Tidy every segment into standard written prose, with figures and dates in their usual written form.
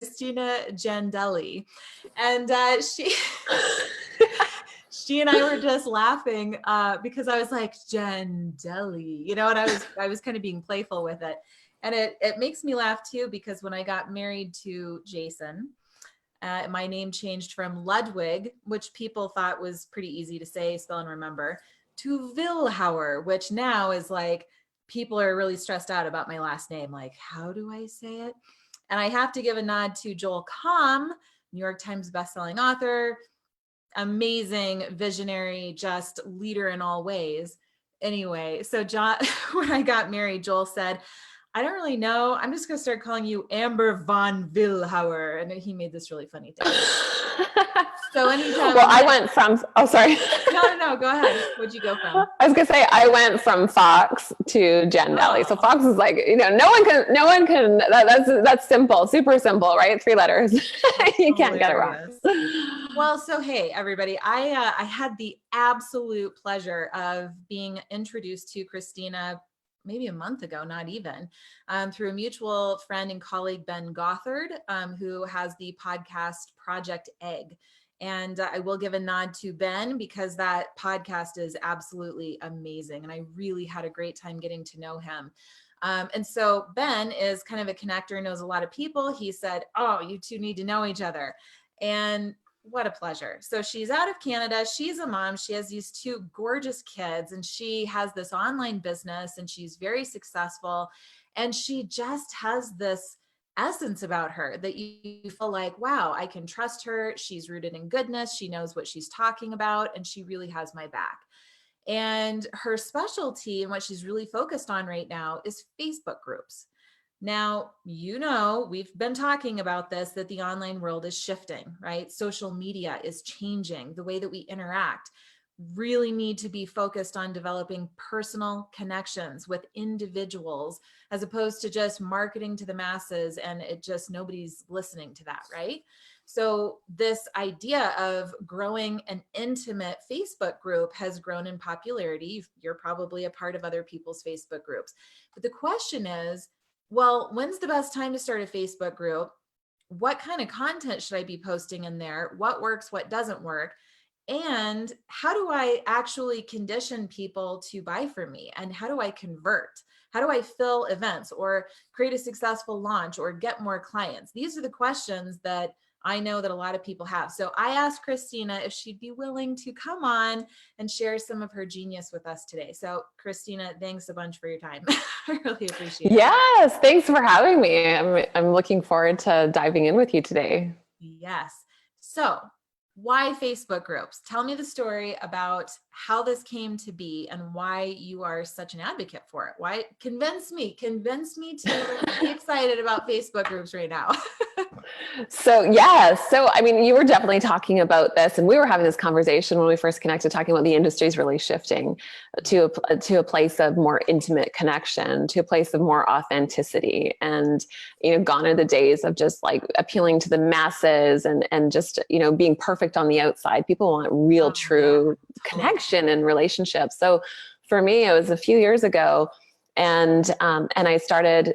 Christina Jandali. And she and I were just laughing because I was like, Jandali, and I was kind of being playful with it. And it makes me laugh too, because when I got married to Jason, my name changed from Ludwig, which people thought was pretty easy to say, spell, and remember, to Vilhauer, which now is like, people are really stressed out about my last name. Like, how do I say it? And I have to give a nod to Joel Comm, New York Times bestselling author, amazing visionary, just leader in all ways. Anyway, so John, when I got married, Joel said, I don't really know. I'm just going to start calling you Amber von Vilhauer. And he made this really funny thing. So anytime. Well, I went from, oh, sorry. No, go ahead. What'd you go from? I was going to say, I went from Fox to Jandali. So Fox is like, no one can, that's simple, super simple, right? 3 letters. You can't get it wrong. Well, so, hey, everybody, I had the absolute pleasure of being introduced to Christina maybe a month ago, not even, through a mutual friend and colleague, Ben Gothard, who has the podcast Project Egg. And I will give a nod to Ben because that podcast is absolutely amazing. And I really had a great time getting to know him. And so Ben is kind of a connector, knows a lot of people. He said, oh, you two need to know each other. And what a pleasure. So she's out of Canada. She's a mom. She has these 2 gorgeous kids, and she has this online business, and she's very successful. And she just has this essence about her that you feel like, wow, I can trust her. She's rooted in goodness. She knows what she's talking about, and she really has my back. And her specialty and what she's really focused on right now is Facebook groups. Now, we've been talking about this, that the online world is shifting, right? Social media is changing the way that we interact. Really need to be focused on developing personal connections with individuals as opposed to just marketing to the masses, and nobody's listening to that, right? So this idea of growing an intimate Facebook group has grown in popularity. You're probably a part of other people's Facebook groups. But the question is, well, when's the best time to start a Facebook group? What kind of content should I be posting in there? What works, what doesn't work? And how do I actually condition people to buy from me? And how do I convert? How do I fill events or create a successful launch or get more clients? These are the questions that I know that a lot of people have. So I asked Christina if she'd be willing to come on and share some of her genius with us today. So Christina, thanks a bunch for your time. I really appreciate it. Yes, thanks for having me. I'm looking forward to diving in with you today. Yes. So why Facebook groups? Tell me the story about how this came to be and why you are such an advocate for it. Why? Convince me to be excited about Facebook groups right now. So I mean, you were definitely talking about this, and we were having this conversation when we first connected, talking about the industry is really shifting to a place of more intimate connection, to a place of more authenticity, and gone are the days of just like appealing to the masses and just being perfect on the outside. People want real, true connection and relationships. So for me, it was a few years ago. And I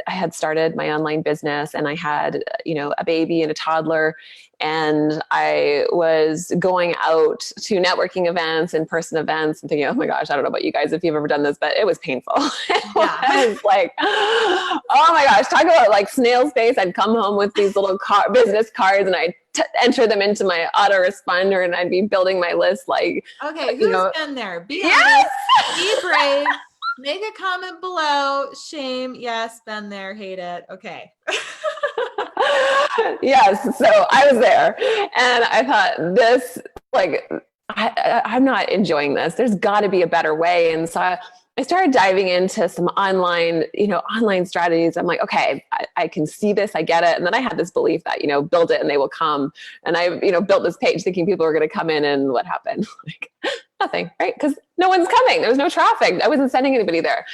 had started my online business, and I had, a baby and a toddler, and I was going out to networking events, in-person events, and thinking, oh my gosh, I don't know about you guys, if you've ever done this, but it was painful. It was like, oh my gosh, talk about like snail's pace. I'd come home with these little business cards, and I'd enter them into my autoresponder, and I'd be building my list. Like, okay, who's been there? Be honest, be brave. Make a comment below. Shame. Yes, been there. Hate it. Okay. Yes. So I was there, and I thought this, like, I'm not enjoying this. There's got to be a better way. And so I started diving into some online strategies. I'm like, okay, I can see this. I get it. And then I had this belief that, build it and they will come. And I, built this page thinking people were going to come in, and what happened? Like, nothing, right? Because no one's coming. There was no traffic. I wasn't sending anybody there.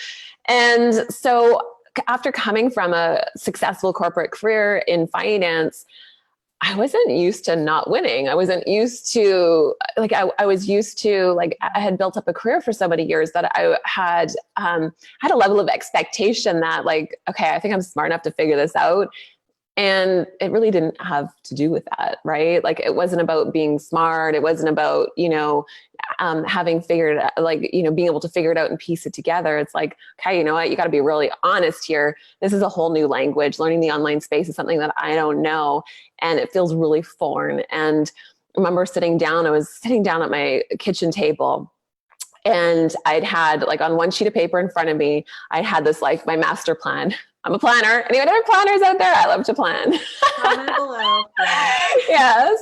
And so after coming from a successful corporate career in finance, I wasn't used to not winning. I wasn't used to, like, I was used to, like, I had built up a career for so many years that I had a level of expectation that, like, okay, I think I'm smart enough to figure this out. And it really didn't have to do with that, right? Like, it wasn't about being smart. It wasn't about, having figured out, like, being able to figure it out and piece it together. It's like, okay, you know what? You got to be really honest here. This is a whole new language. Learning the online space is something that I don't know. And it feels really foreign. And I remember I was sitting down at my kitchen table, and I'd had, like, on one sheet of paper in front of me, I had this, like, my master plan. I'm a planner. Any other planners out there? I love to plan. Comment below. Yeah. Yes.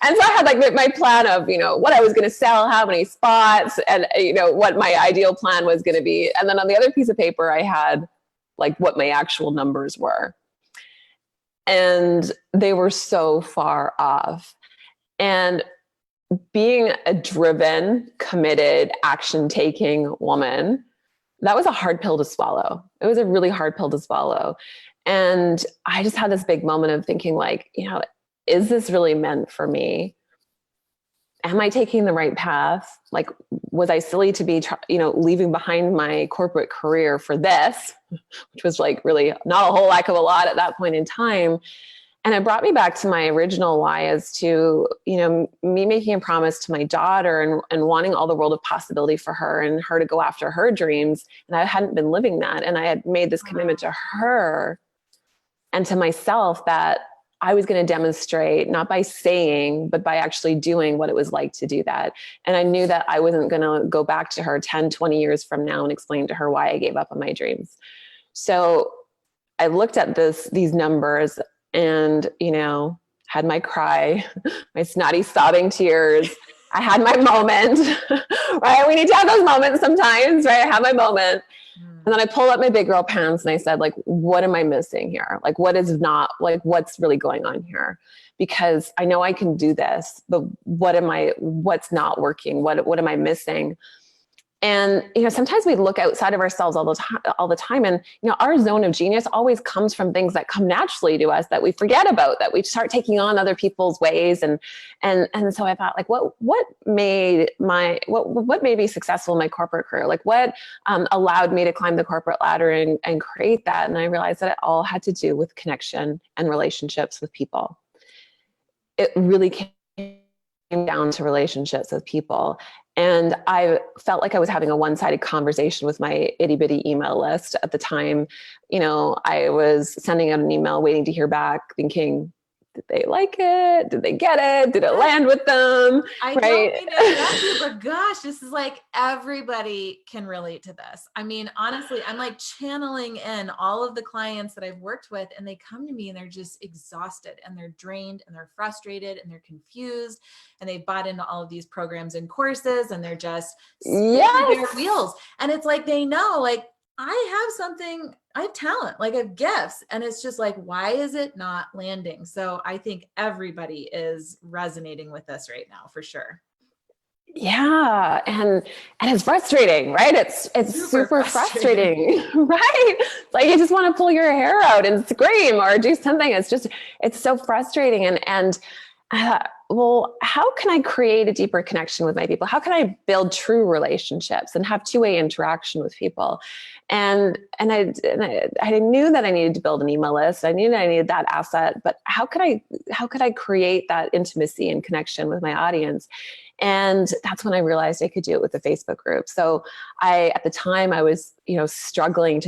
And so I had, like, my plan of, what I was going to sell, how many spots, and, what my ideal plan was going to be. And then on the other piece of paper, I had, like, what my actual numbers were. And they were so far off. And being a driven, committed, action-taking woman, that was a hard pill to swallow. It was a really hard pill to swallow. And I just had this big moment of thinking, like, is this really meant for me? Am I taking the right path? Like, was I silly to be, leaving behind my corporate career for this, which was, like, really not a whole heck of a lot at that point in time. And it brought me back to my original why, as to, me making a promise to my daughter and wanting all the world of possibility for her and her to go after her dreams. And I hadn't been living that. And I had made this commitment to her and to myself that I was going to demonstrate, not by saying, but by actually doing what it was like to do that. And I knew that I wasn't going to go back to her 10, 20 years from now and explain to her why I gave up on my dreams. So I looked at these numbers and, had my cry, my snotty sobbing tears. I had my moment, right? We need to have those moments sometimes, right? I had my moment. And then I pulled up my big girl pants and I said, like, what am I missing here? Like, what's really going on here? Because I know I can do this, but what's not working? What am I missing? And, sometimes we look outside of ourselves all the time. And, our zone of genius always comes from things that come naturally to us that we forget about, that we start taking on other people's ways. And so I thought, like, what made me successful in my corporate career? Like, what allowed me to climb the corporate ladder and create that? And I realized that it all had to do with connection and relationships with people. It really came down to relationships with people. And I felt like I was having a one-sided conversation with my itty bitty email list at the time. I was sending out an email, waiting to hear back, thinking, did they like it? Did they get it? Did it land with them? I don't mean to interrupt you, but gosh, this is like, everybody can relate to this. I mean, honestly, I'm like channeling in all of the clients that I've worked with, and they come to me and they're just exhausted and they're drained and they're frustrated and they're confused, and they've bought into all of these programs and courses, and they're just spinning their wheels. And it's like, they know, like, I have talent, like, I have gifts, and it's just like, why is it not landing? So I think everybody is resonating with this right now, for sure. Yeah. And it's frustrating, right? It's super frustrating, right? Like, you just want to pull your hair out and scream or do something. It's so frustrating. And well, how can I create a deeper connection with my people? How can I build true relationships and have two-way interaction with people? And I knew that I needed to build an email list. I knew that I needed that asset, but how could I create that intimacy and connection with my audience? And that's when I realized I could do it with the Facebook group. So at the time I was, struggling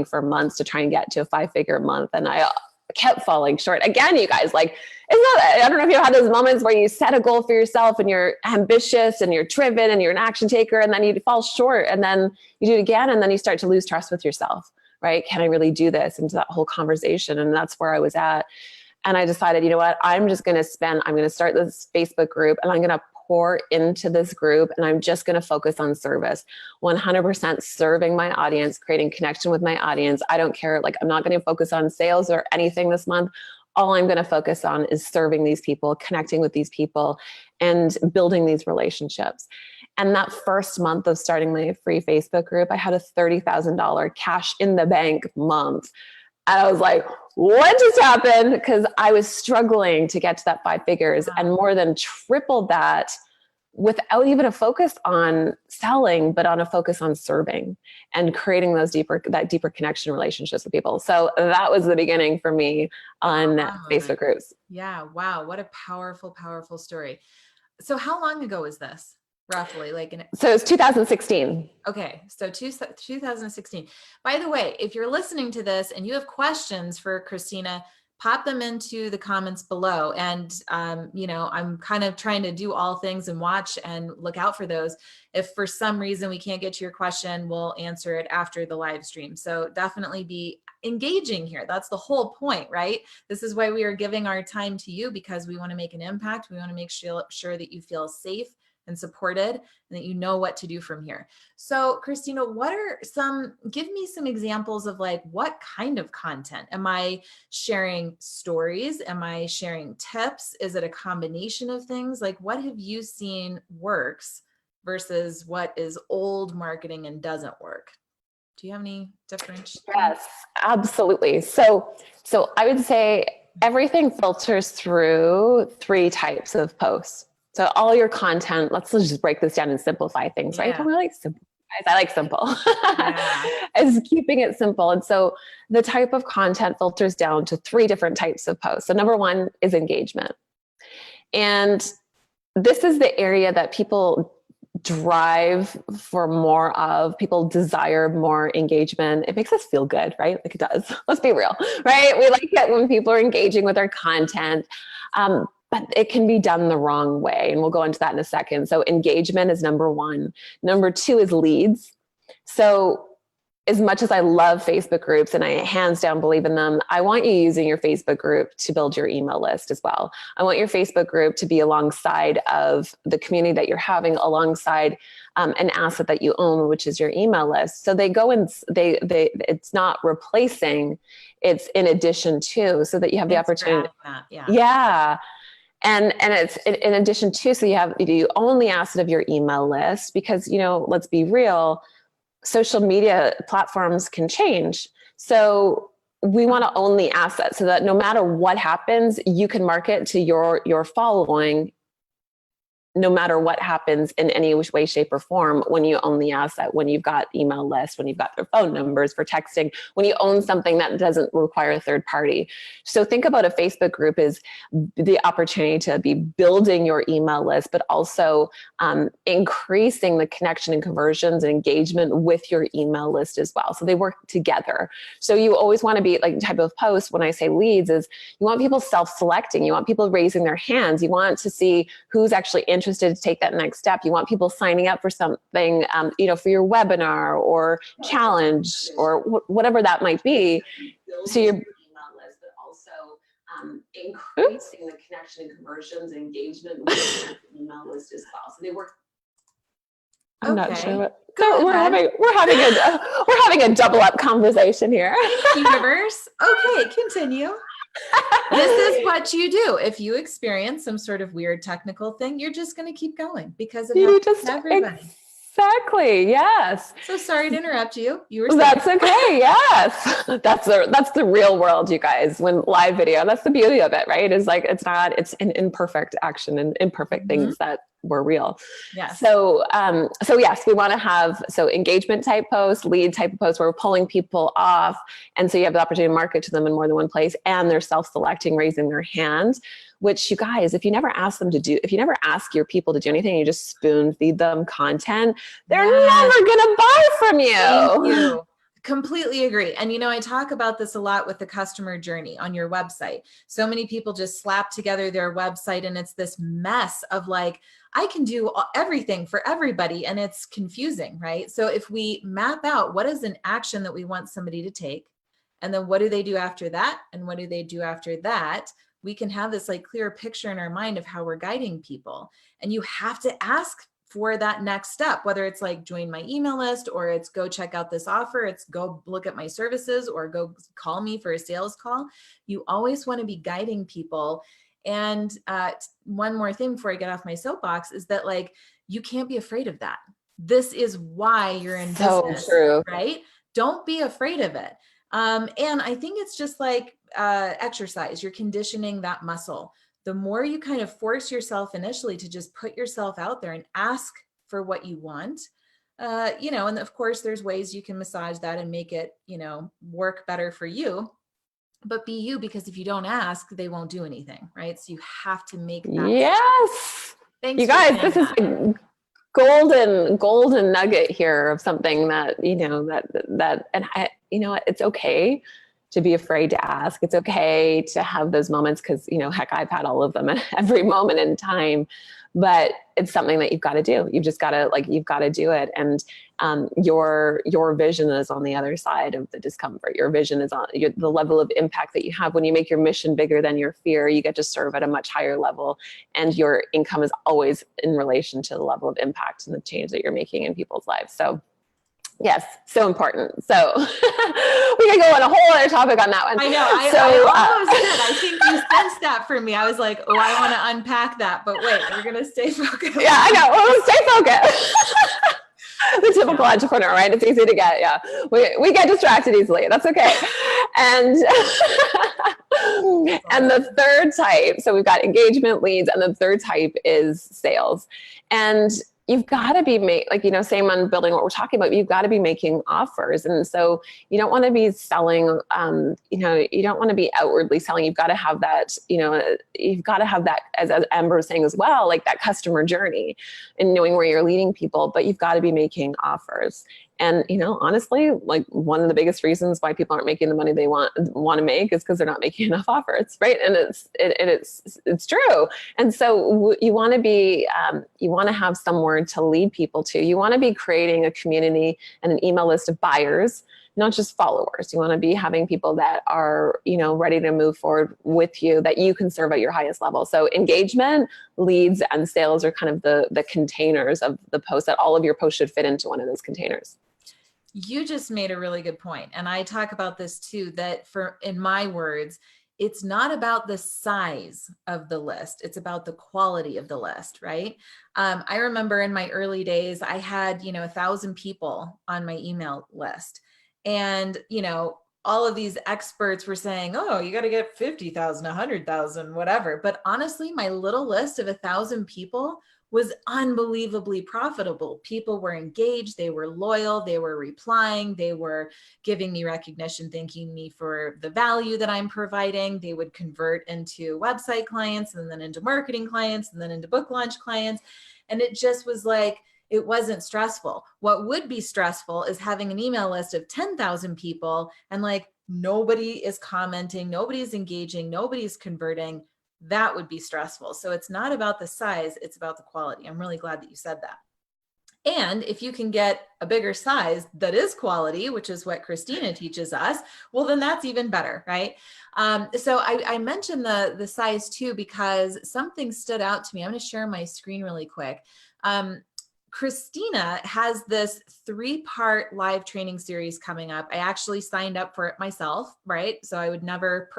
for months to try and get to a 5-figure month. And I kept falling short. Again, you guys, like, I don't know if you've had those moments where you set a goal for yourself and you're ambitious and you're driven and you're an action taker, and then you fall short, and then you do it again, and then you start to lose trust with yourself, right? Can I really do this? Into that whole conversation. And that's where I was at. And I decided, you know what, I'm going to start this Facebook group, and I'm going to pour into this group, and I'm just going to focus on service, 100% serving my audience, creating connection with my audience. I don't care. Like, I'm not going to focus on sales or anything this month. All I'm going to focus on is serving these people, connecting with these people, and building these relationships. And that first month of starting my free Facebook group, I had a $30,000 cash in the bank month. And I was like, what just happened? Because I was struggling to get to that 5 figures, and more than tripled that without even a focus on selling, but on a focus on serving and creating that deeper connection relationships with people. So that was the beginning for me on Facebook groups. Yeah. Wow. What a powerful, powerful story. So how long ago was this roughly? So it's 2016. Okay. So 2016. By the way, if you're listening to this and you have questions for Christina, pop them into the comments below. And, I'm kind of trying to do all things and watch and look out for those. If for some reason we can't get to your question, we'll answer it after the live stream. So definitely be engaging here. That's the whole point, right? This is why we are giving our time to you, because we want to make an impact. We want to make sure that you feel safe and supported and that you know what to do from here. So Christina, give me some examples of what kind of content? Am I sharing stories? Am I sharing tips? Is it a combination of things? What have you seen works versus what is old marketing and doesn't work? Do you have any different? Yes, absolutely. So I would say everything filters through 3 types of posts. So all your content, let's just break this down and simplify things, right? I like simple, guys. I like simple. Is keeping it simple. And so the type of content filters down to 3 different types of posts. So number 1 is engagement. And this is the area that people drive for more of. People desire more engagement. It makes us feel good, right? Like it does. Let's be real, right? We like it when people are engaging with our content. But it can be done the wrong way. And we'll go into that in a second. So engagement is number 1. Number 2 is leads. So as much as I love Facebook groups and I hands down believe in them, I want you using your Facebook group to build your email list as well. I want your Facebook group to be alongside of the community that you're having, alongside an asset that you own, which is your email list. So they go and it's not replacing, it's in addition to, so that you have the opportunity. Yeah. And it's in addition to, so you own the asset of your email list, because, let's be real, social media platforms can change. So we want to own the asset so that no matter what happens, you can market to your following, no matter what happens in any way, shape, or form, when you own the asset, when you've got email lists, when you've got their phone numbers for texting, when you own something that doesn't require a third party. So think about a Facebook group as the opportunity to be building your email list, but also increasing the connection and conversions and engagement with your email list as well. So they work together. So you always want to be type of post, when I say leads, is you want people self-selecting. You want people raising their hands. You want to see who's actually interested to take that next step. You want people signing up for something, for your webinar or challenge or whatever that might be. So you're email list, but also increasing the connection and conversions and engagement with your email list as well. So they work. I'm not sure what. So we're having a double up conversation here. Universe. Okay, continue. This is what you do. If you experience some sort of weird technical thing, you're just going to keep going, because it happens to everybody. Exactly. Yes. So sorry to interrupt you. You were saying. That's okay. Yes. That's the real world, you guys. When live video, that's the beauty of it, right? It's an imperfect action and imperfect things that were real. Yes. So yes, we want to have, engagement type posts, lead type of posts where we're pulling people off. And so you have the opportunity to market to them in more than one place, and they're self-selecting, raising their hands, which, you guys, if you never ask your people to do anything, you just spoon feed them content, they're never going to buy from you. Thank you. Completely agree. And, I talk about this a lot with the customer journey on your website. So many people just slap together their website and it's this mess of I can do everything for everybody, and it's confusing, right? So if we map out what is an action that we want somebody to take, and then what do they do after that? And what do they do after that? We can have this clear picture in our mind of how we're guiding people. And you have to ask for that next step, whether it's join my email list, or it's go check out this offer, it's go look at my services, or go call me for a sales call. You always want to be guiding people. And one more thing before I get off my soapbox is that you can't be afraid of that. This is why you're in business, right? Don't be afraid of it. And I think it's just exercise. You're conditioning that muscle the more you kind of force yourself initially to just put yourself out there and ask for what you want, and of course there's ways you can massage that and make it, work better for you, but be you, because if you don't ask, they won't do anything, right? So you have to make that. Yes. Thanks, You guys, for this is a golden nugget here of something that, and it's okay to be afraid to ask. It's okay to have those moments because, heck, I've had all of them at every moment in time, but it's something that you've got to do. You've just got to you've got to do it. And your vision is on the other side of the discomfort. Your vision is on the level of impact that you have. When you make your mission bigger than your fear, you get to serve at a much higher level, and your income is always in relation to the level of impact and the change that you're making in people's lives. So yes, so important. So we could go on a whole other topic on that one. I know. I almost did. I think you sensed that for me. I was like, oh, I want to unpack that, but wait, we're going to stay focused. Yeah, I know. Well, stay focused. The typical entrepreneur, right? It's easy to get. Yeah, we get distracted easily. That's okay. And and the third type. So we've got engagement, leads, and the third type is sales. And you've got to be same on building what we're talking about. You've got to be making offers. And so you don't want to be selling, you don't want to be outwardly selling. You've got to have that, you've got to have that, as Amber was saying as well, like that customer journey and knowing where you're leading people, but you've got to be making offers. And, honestly, like one of the biggest reasons why people aren't making the money they want to make is because they're not making enough offers, right? And it's true. And so you want to be, you want to have somewhere to lead people to. You want to be creating a community and an email list of buyers, not just followers. You want to be having people that are, ready to move forward with you, that you can serve at your highest level. So engagement, leads, and sales are kind of the containers of the post, that all of your posts should fit into one of those containers. You just made a really good point. And I talk about this too, that in my words, it's not about the size of the list. It's about the quality of the list, right? I remember in my early days, I had, 1,000 people on my email list. And, all of these experts were saying, oh, you got to get 50,000, 100,000, whatever. But honestly, my little list of 1,000 people was unbelievably profitable. People were engaged, they were loyal, they were replying, they were giving me recognition, thanking me for the value that I'm providing. They would convert into website clients, and then into marketing clients, and then into book launch clients. And it just was like, it wasn't stressful. What would be stressful is having an email list of 10,000 people and like nobody is commenting, nobody's engaging, nobody's converting. That would be stressful. So it's not about the size, it's about the quality. I'm really glad that you said that. And if you can get a bigger size that is quality, which is what Christina teaches us, well, then that's even better, right? So I mentioned the size too, because something stood out to me. I'm going to share my screen really quick. Christina has this 3-part live training series coming up. I actually signed up for it myself, right? So I would never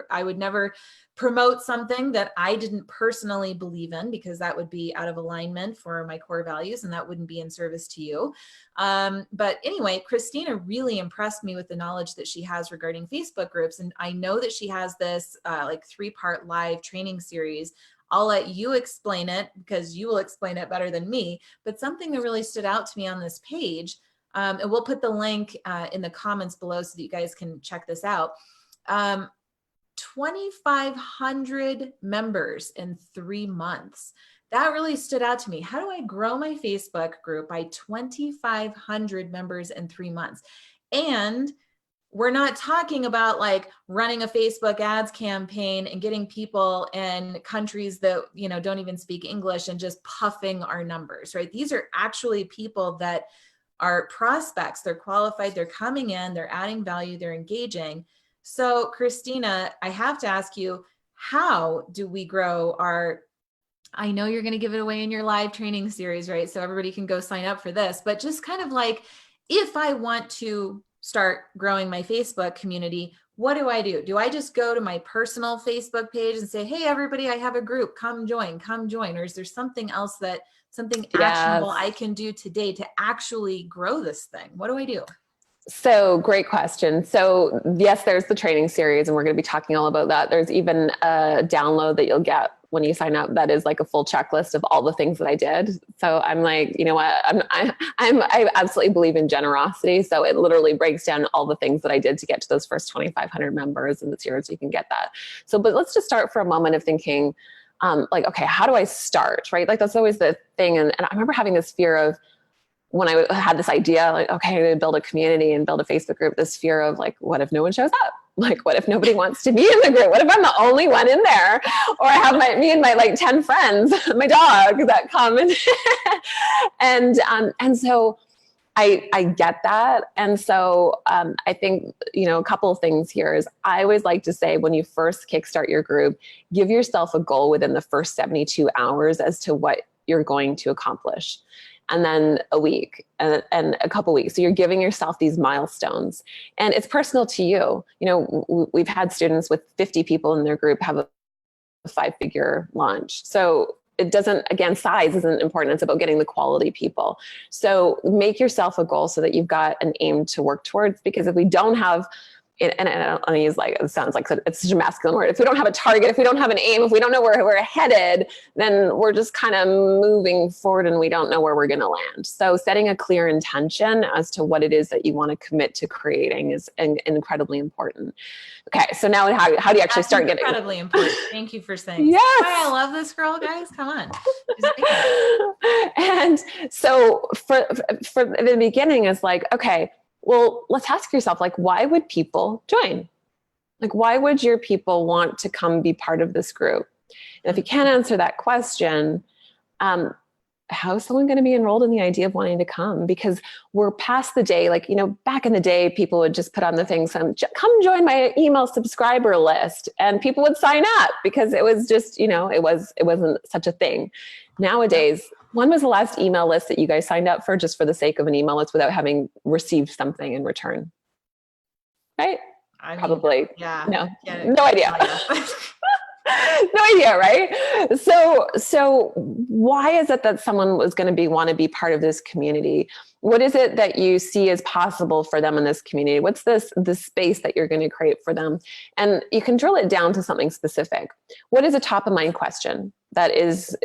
promote something that I didn't personally believe in, because that would be out of alignment for my core values and that wouldn't be in service to you. But anyway, Christina really impressed me with the knowledge that she has regarding Facebook groups. And I know that she has this 3-part live training series. I'll let you explain it because you will explain it better than me. But something that really stood out to me on this page, and we'll put the link in the comments below so that you guys can check this out. 2,500 members in 3 months. That really stood out to me. How do I grow my Facebook group by 2,500 members in 3 months? And we're not talking about like running a Facebook ads campaign and getting people in countries that, don't even speak English and just puffing our numbers, right? These are actually people that are prospects. They're qualified. They're coming in, they're adding value, they're engaging. So Christina, I have to ask you, how do we grow I know you're going to give it away in your live training series, right? So everybody can go sign up for this, but just kind of like, if I want to start growing my Facebook community, what do I do? Do I just go to my personal Facebook page and say, hey, everybody, I have a group, come join? Or is there something else something actionable I can do today to actually grow this thing? What do I do? So great question. So yes, there's the training series and we're going to be talking all about that. There's even a download that you'll get when you sign up, that is like a full checklist of all the things that I did. So I'm like, you know what, I absolutely believe in generosity. So it literally breaks down all the things that I did to get to those first 2,500 members, and it's yours, you can get that. So, but let's just start for a moment of thinking, like, okay, how do I start, right? Like that's always the thing. And I remember having this fear of, when I had this idea, like, okay, I'm going to build a community and build a Facebook group, this fear of like, what if no one shows up? Like, what if nobody wants to be in the group? What if I'm the only one in there? Or I have me and my like 10 friends, my dog that come and so I get that. And so I think, you know, a couple of things here is I always like to say, when you first kickstart your group, give yourself a goal within the first 72 hours as to what you're going to accomplish. And then a week and a couple weeks. So you're giving yourself these milestones, and it's personal to you. You know, we've had students with 50 people in their group have a 5-figure launch. So it doesn't, again, size isn't important. It's about getting the quality people. So make yourself a goal so that you've got an aim to work towards, because if we don't have, and I don't want to use like, it sounds like it's such a masculine word. If we don't have a target, if we don't have an aim, if we don't know where we're headed, then we're just kind of moving forward and we don't know where we're going to land. So setting a clear intention as to what it is that you want to commit to creating is incredibly important. Okay, so now how do you actually start getting? Incredibly important. Thank you for saying. Yes. I love this girl, guys. Come on. And so for the beginning is like, okay, well, let's ask yourself, like, why would people join? Like, why would your people want to come be part of this group? And if you can't answer that question, how is someone going to be enrolled in the idea of wanting to come? Because we're past the day, like, you know, back in the day, people would just put on the things, come join my email subscriber list. And people would sign up because it was just, you know, it wasn't such a thing. Nowadays, when was the last email list that you guys signed up for just for the sake of an email list without having received something in return? Right? I mean, probably. Yeah. No idea. No idea, right? So why is it that someone was going to want to be part of this community? What is it that you see as possible for them in this community? What's the space that you're going to create for them? And you can drill it down to something specific. What is a top of mind question that is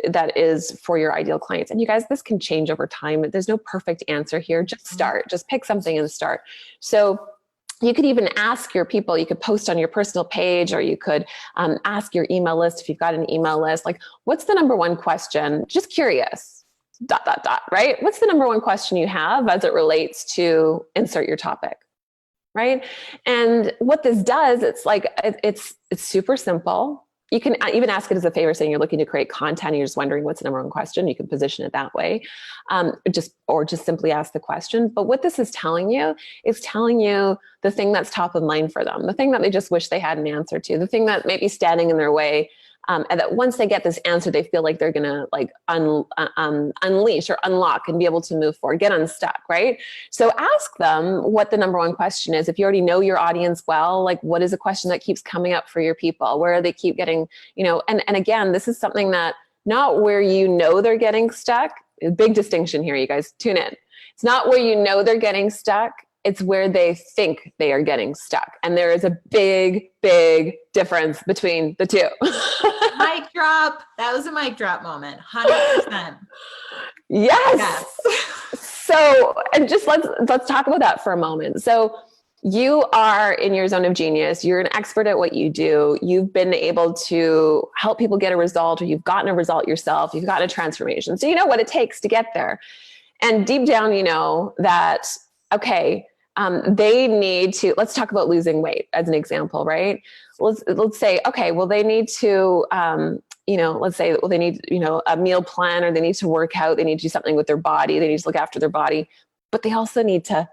for your ideal clients? And you guys, this can change over time. There's no perfect answer here. Just start. Just pick something and start. So you could even ask your people, you could post on your personal page, or you could ask your email list if you've got an email list, like, what's the number one question? Just curious, ... right? What's the number one question you have as it relates to insert your topic, right? And what this does, it's like, it's super simple. You can even ask it as a favor, saying you're looking to create content and you're just wondering what's the number one question. You can position it that way, or just simply ask the question. But what this is telling you the thing that's top of mind for them, the thing that they just wish they had an answer to, the thing that may be standing in their way. And that once they get this answer, they feel like they're going to like unleash or unlock and be able to move forward, get unstuck, right? So ask them what the number one question is. If you already know your audience well, like, what is a question that keeps coming up for your people? Where they keep getting, you know, and again, this is something that not where you know they're getting stuck. Big distinction here, you guys, tune in. It's not where you know they're getting stuck. It's where they think they are getting stuck. And there is a big, big difference between the two. Mic drop. That was a mic drop moment. 100%. Yes. So, and just let's talk about that for a moment. So you are in your zone of genius. You're an expert at what you do. You've been able to help people get a result, or you've gotten a result yourself. You've gotten a transformation. So you know what it takes to get there. And deep down, you know that, okay, they need to, let's talk about losing weight as an example, right? Let's say, okay, well, they need to, let's say, well, they need, a meal plan, or they need to work out. They need to do something with their body. They need to look after their body, but they also need to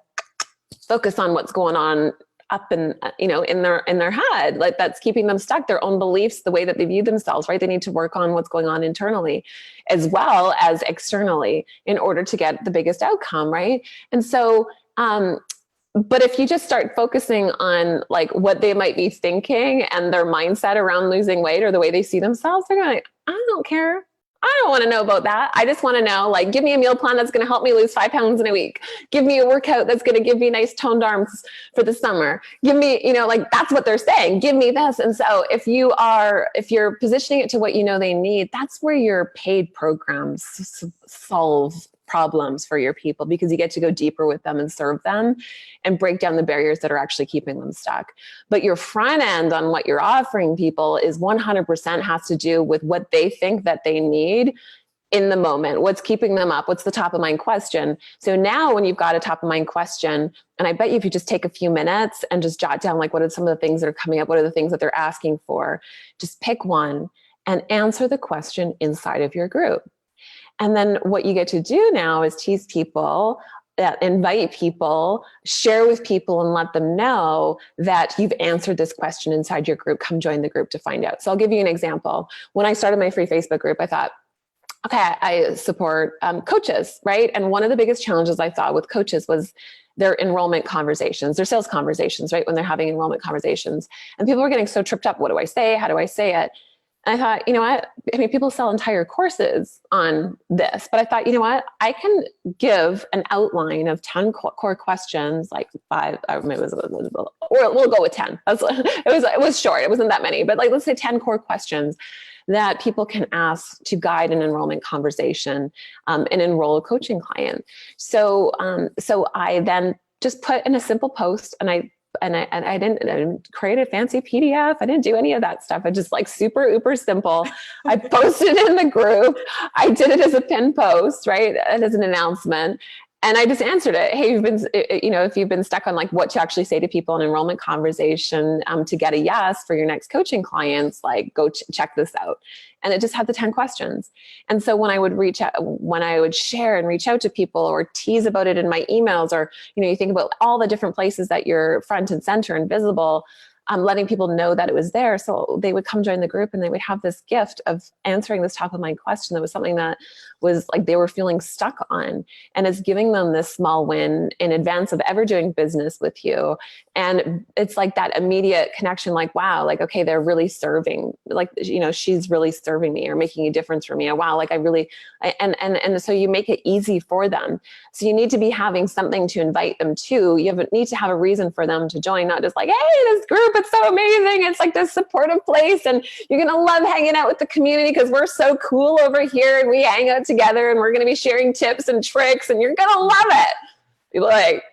focus on what's going on up in their head, like that's keeping them stuck, their own beliefs, the way that they view themselves, right? They need to work on what's going on internally as well as externally in order to get the biggest outcome, right? And so, but if you just start focusing on like what they might be thinking and their mindset around losing weight or the way they see themselves, they're going to be like, I don't care. I don't want to know about that. I just want to know, like, give me a meal plan that's going to help me lose 5 pounds in a week. Give me a workout that's going to give me nice toned arms for the summer. Give me, like, that's what they're saying. Give me this. And so if you're positioning it to what you know they need, that's where your paid programs solve problems for your people, because you get to go deeper with them and serve them and break down the barriers that are actually keeping them stuck. But your front end on what you're offering people is 100% has to do with what they think that they need in the moment. What's keeping them up? What's the top of mind question? So now when you've got a top of mind question, and I bet you if you just take a few minutes and just jot down, like, what are some of the things that are coming up? What are the things that they're asking for? Just pick one and answer the question inside of your group. And then what you get to do now is tease people, invite people, share with people, and let them know that you've answered this question inside your group. Come join the group to find out. So I'll give you an example. When I started my free Facebook group, I thought, okay, I support coaches, right? And one of the biggest challenges I saw with coaches was their enrollment conversations, their sales conversations, right? When they're having enrollment conversations. And people were getting so tripped up. What do I say? How do I say it? And I thought, you know what? I mean, people sell entire courses on this, but I thought, you know what? I can give an outline of 10 core questions, like 5, or we'll go with 10. It was short. It wasn't that many, but like, let's say 10 core questions that people can ask to guide an enrollment conversation and enroll a coaching client. So I then just put in a simple post, and I didn't create a fancy PDF. I didn't do any of that stuff. I just, like, super uber simple. I posted in the group. I did it as a pin post, right? And as an announcement. And I just answered it. Hey, if you've been stuck on, like, what to actually say to people in enrollment conversation to get a yes for your next coaching clients, like, go check this out. And it just had the 10 questions. And so when I would share and reach out to people or tease about it in my emails, or, you think about all the different places that you're front and center and visible, letting people know that it was there. So they would come join the group and they would have this gift of answering this top of mind question that was something that was, like, they were feeling stuck on. And it's giving them this small win in advance of ever doing business with you. And it's like that immediate connection, like, wow, like, okay, they're really serving, like, she's really serving me or making a difference for me. Or wow, like, and so you make it easy for them. So you need to be having something to invite them to. You need to have a reason for them to join, not just like, hey, this group, it's so amazing. It's like this supportive place, and you're going to love hanging out with the community because we're so cool over here and we hang out together and we're going to be sharing tips and tricks and you're going to love it. People are like,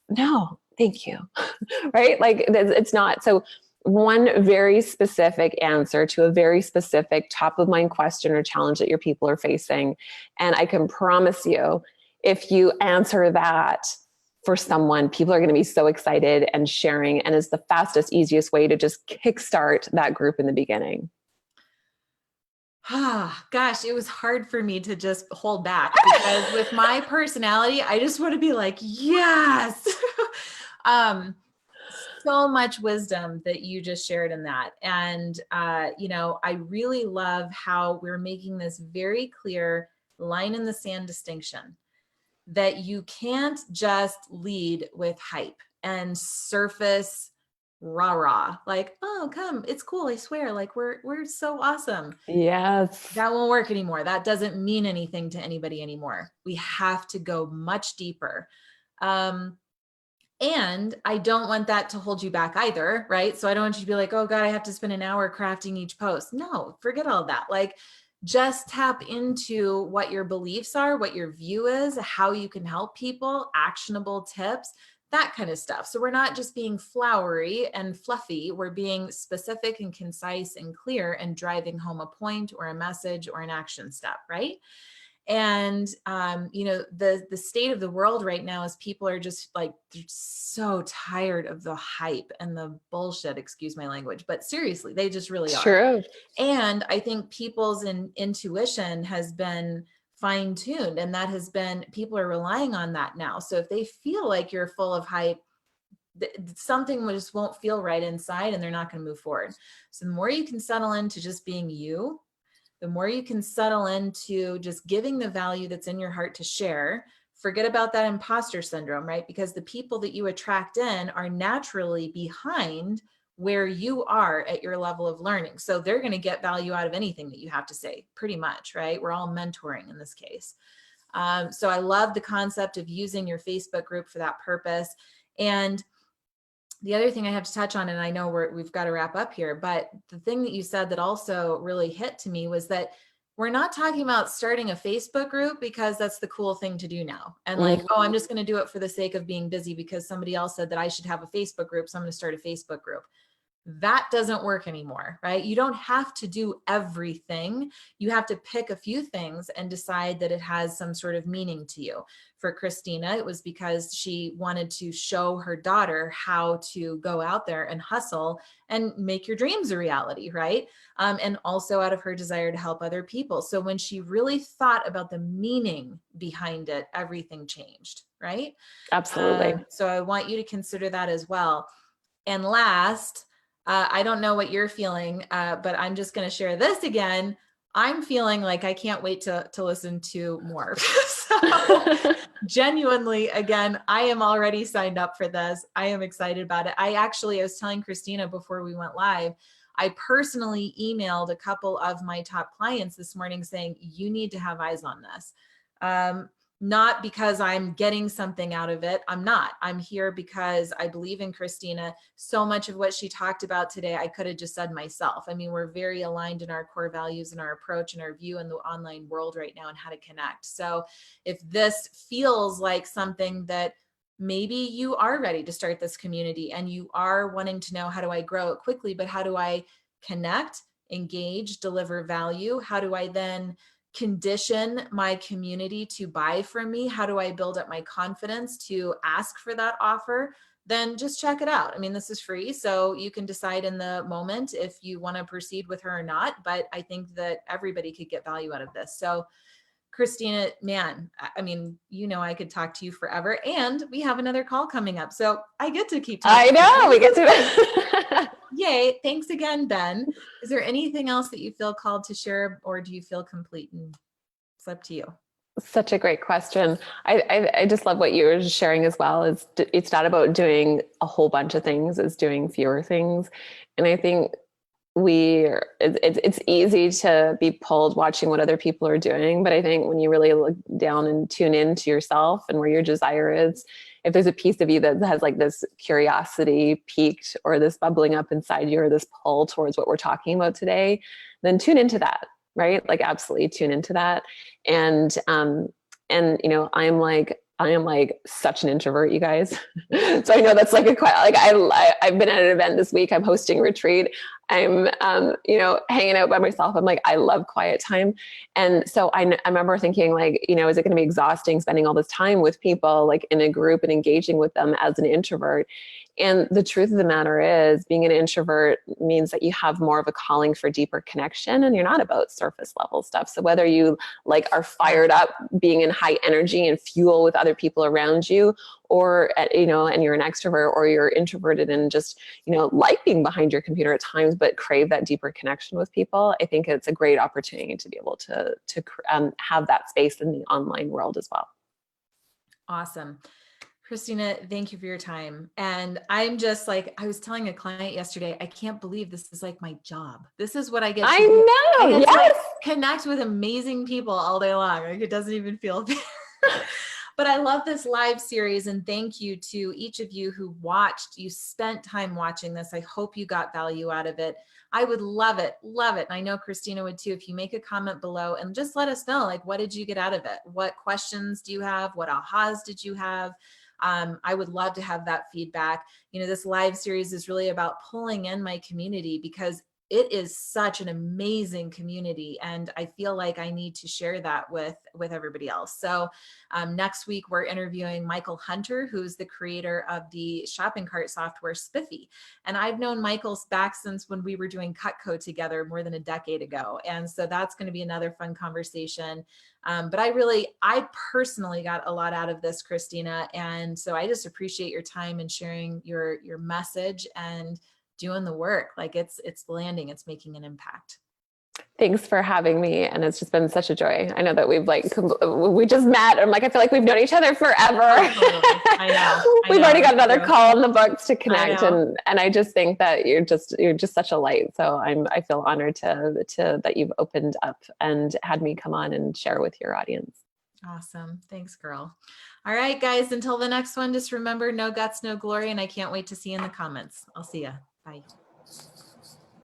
no, thank you. Right? Like, it's not. So one very specific answer to a very specific top of mind question or challenge that your people are facing. And I can promise you, if you answer that for someone, people are going to be so excited and sharing, and it's the fastest, easiest way to just kickstart that group in the beginning. Gosh, it was hard for me to just hold back, because with my personality, I just want to be like, yes. So much wisdom that you just shared in that. And, I really love how we're making this very clear line in the sand distinction that you can't just lead with hype and surface rah, like, oh, come, it's cool, I swear, like, we're so awesome. Yes. That won't work anymore. That doesn't mean anything to anybody anymore. We have to go much deeper. And I don't want that to hold you back either, right? So I don't want you to be like, oh God, I have to spend an hour crafting each post. No, forget all that. Like, just tap into what your beliefs are, what your view is, how you can help people, actionable tips, that kind of stuff. So we're not just being flowery and fluffy. We're being specific and concise and clear and driving home a point or a message or an action step, right? And, the state of the world right now is people are just like, they're so tired of the hype and the bullshit, excuse my language, but seriously, they just really are. True. And I think people's intuition has been fine-tuned, and that has been, people are relying on that now. So if they feel like you're full of hype, something just won't feel right inside, and they're not going to move forward. So the more you can settle into just being you, the more you can settle into just giving the value that's in your heart to share. Forget about that imposter syndrome, right? Because the people that you attract in are naturally behind where you are at your level of learning. So they're going to get value out of anything that you have to say, pretty much, right? We're all mentoring in this case. So I love the concept of using your Facebook group for that purpose. And the other thing I have to touch on, and I know we've got to wrap up here, but the thing that you said that also really hit to me was that we're not talking about starting a Facebook group because that's the cool thing to do now. And like, oh, I'm just going to do it for the sake of being busy because somebody else said that I should have a Facebook group, so I'm going to start a Facebook group. That doesn't work anymore, right? You don't have to do everything. You have to pick a few things and decide that it has some sort of meaning to you. For Christina, it was because she wanted to show her daughter how to go out there and hustle and make your dreams a reality, right? And also out of her desire to help other people. So when she really thought about the meaning behind it, everything changed, right? Absolutely. So I want you to consider that as well. And last, I don't know what you're feeling, but I'm just going to share this again. I'm feeling like I can't wait to listen to more. So genuinely, again, I am already signed up for this. I am excited about it. I was telling Christina before we went live, I personally emailed a couple of my top clients this morning saying, you need to have eyes on this. Not because I'm getting something out of it. I'm not. I'm here because I believe in Christina. So much of what she talked about today, I could have just said myself. I mean, we're very aligned in our core values and our approach and our view in the online world right now and how to connect. So if this feels like something that maybe you are ready to start this community and you are wanting to know, how do I grow it quickly, but how do I connect, engage, deliver value? How do I then condition my community to buy from me? How do I build up my confidence to ask for that offer? Then just check it out. I mean, this is free, so you can decide in the moment if you want to proceed with her or not. But I think that everybody could get value out of this. So Christina, man, I mean, I could talk to you forever, and we have another call coming up. So I get to keep talking. I know, we get to. Yay. Thanks again, Ben. Is there anything else that you feel called to share, or do you feel complete? And it's up to you. Such a great question. I just love what you were sharing as well. It's not about doing a whole bunch of things, it's doing fewer things. And I think it's easy to be pulled watching what other people are doing. But I think when you really look down and tune into yourself and where your desire is, if there's a piece of you that has like this curiosity peaked or this bubbling up inside you or this pull towards what we're talking about today, then tune into that, right? Like absolutely tune into that. And I am like such an introvert, you guys. So I know that's like I've been at an event this week. I'm hosting a retreat. I'm, hanging out by myself. I'm like, I love quiet time. And so I remember thinking like, is it going to be exhausting spending all this time with people like in a group and engaging with them as an introvert? And the truth of the matter is being an introvert means that you have more of a calling for deeper connection and you're not about surface level stuff. So whether you like are fired up being in high energy and fuel with other people around you, or, and you're an extrovert, or you're introverted and just, like being behind your computer at times, but crave that deeper connection with people, I think it's a great opportunity to be able to have that space in the online world as well. Awesome. Christina, thank you for your time. And I'm just like, I was telling a client yesterday, I can't believe this is like my job. This is what I get to do. I know, yes. To connect with amazing people all day long. Like it doesn't even feel fair. But I love this live series, and thank you to each of you who watched. You spent time watching this. I hope you got value out of it. I would love it. And I know Christina would too. If you make a comment below and just let us know, like, what did you get out of it? What questions do you have? What ahas did you have? I would love to have that feedback. This live series is really about pulling in my community because it is such an amazing community. And I feel like I need to share that with everybody else. So next week, we're interviewing Michael Hunter, who's the creator of the shopping cart software Spiffy. And I've known Michael back since when we were doing Cutco together more than a decade ago. And so that's going to be another fun conversation. But I personally got a lot out of this, Christina. And so I just appreciate your time and sharing your message and doing the work. Like it's landing, it's making an impact. Thanks for having me. And it's just been such a joy. I know that we just met. I'm like, I feel like we've known each other forever. Oh, totally. I know. We've already got another True. call in the books to connect. I know. And I just think that you're just such a light. So I feel honored to that you've opened up and had me come on and share with your audience. Awesome. Thanks, girl. All right, guys, until the next one, just remember, no guts, no glory. And I can't wait to see you in the comments. I'll see ya. Bye.